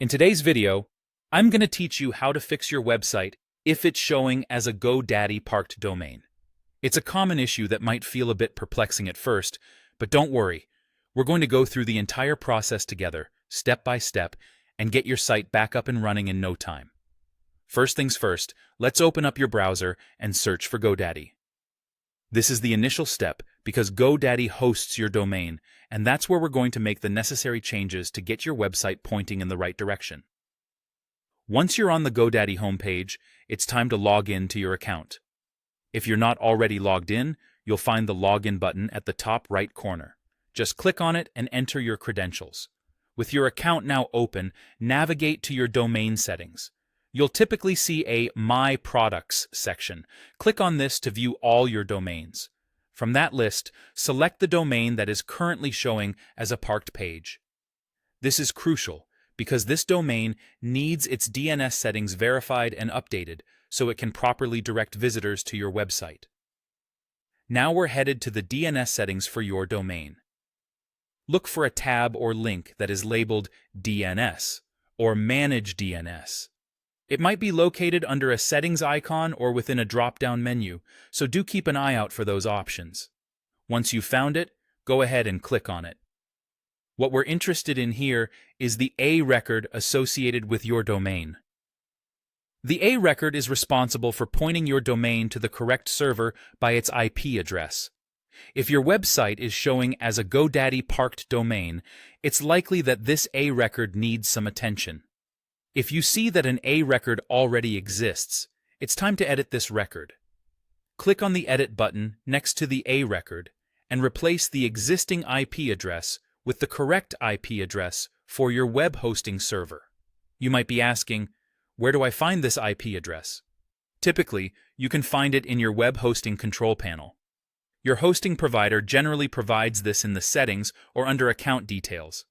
In today's video, I'm going to teach you how to fix your website if it's showing as a GoDaddy parked domain. It's a common issue that might feel a bit perplexing at first, but don't worry. We're going to go through the entire process together, step by step, and get your site back up and running in no time. First things first, let's open up your browser and search for GoDaddy. This is the initial step because GoDaddy hosts your domain, and that's where we're going to make the necessary changes to get your website pointing in the right direction. Once you're on the GoDaddy homepage, it's time to log in to your account. If you're not already logged in, you'll find the login button at the top right corner. Just click on it and enter your credentials. With your account now open, navigate to your domain settings. You'll typically see a My Products section. Click on this to view all your domains. From that list, select the domain that is currently showing as a parked page. This is crucial because this domain needs its DNS settings verified and updated so it can properly direct visitors to your website. Now we're headed to the DNS settings for your domain. Look for a tab or link that is labeled DNS or Manage DNS. It might be located under a settings icon or within a drop-down menu, so do keep an eye out for those options. Once you've found it, go ahead and click on it. What we're interested in here is the A record associated with your domain. The A record is responsible for pointing your domain to the correct server by its IP address. If your website is showing as a GoDaddy parked domain, it's likely that this A record needs some attention. If you see that an A record already exists, it's time to edit this record. Click on the Edit button next to the A record and replace the existing IP address with the correct IP address for your web hosting server. You might be asking, where do I find this IP address? Typically, you can find it in your web hosting control panel. Your hosting provider generally provides this in the settings or under account details.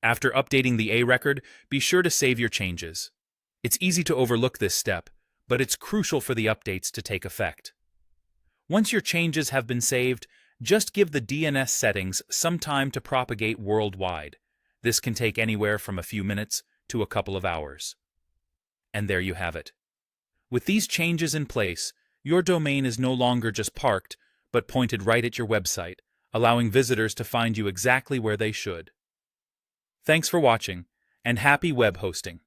After updating the A record, be sure to save your changes. It's easy to overlook this step, but it's crucial for the updates to take effect. Once your changes have been saved, just give the DNS settings some time to propagate worldwide. This can take anywhere from a few minutes to a couple of hours. And there you have it. With these changes in place, your domain is no longer just parked, but pointed right at your website, allowing visitors to find you exactly where they should. Thanks for watching, and happy web hosting!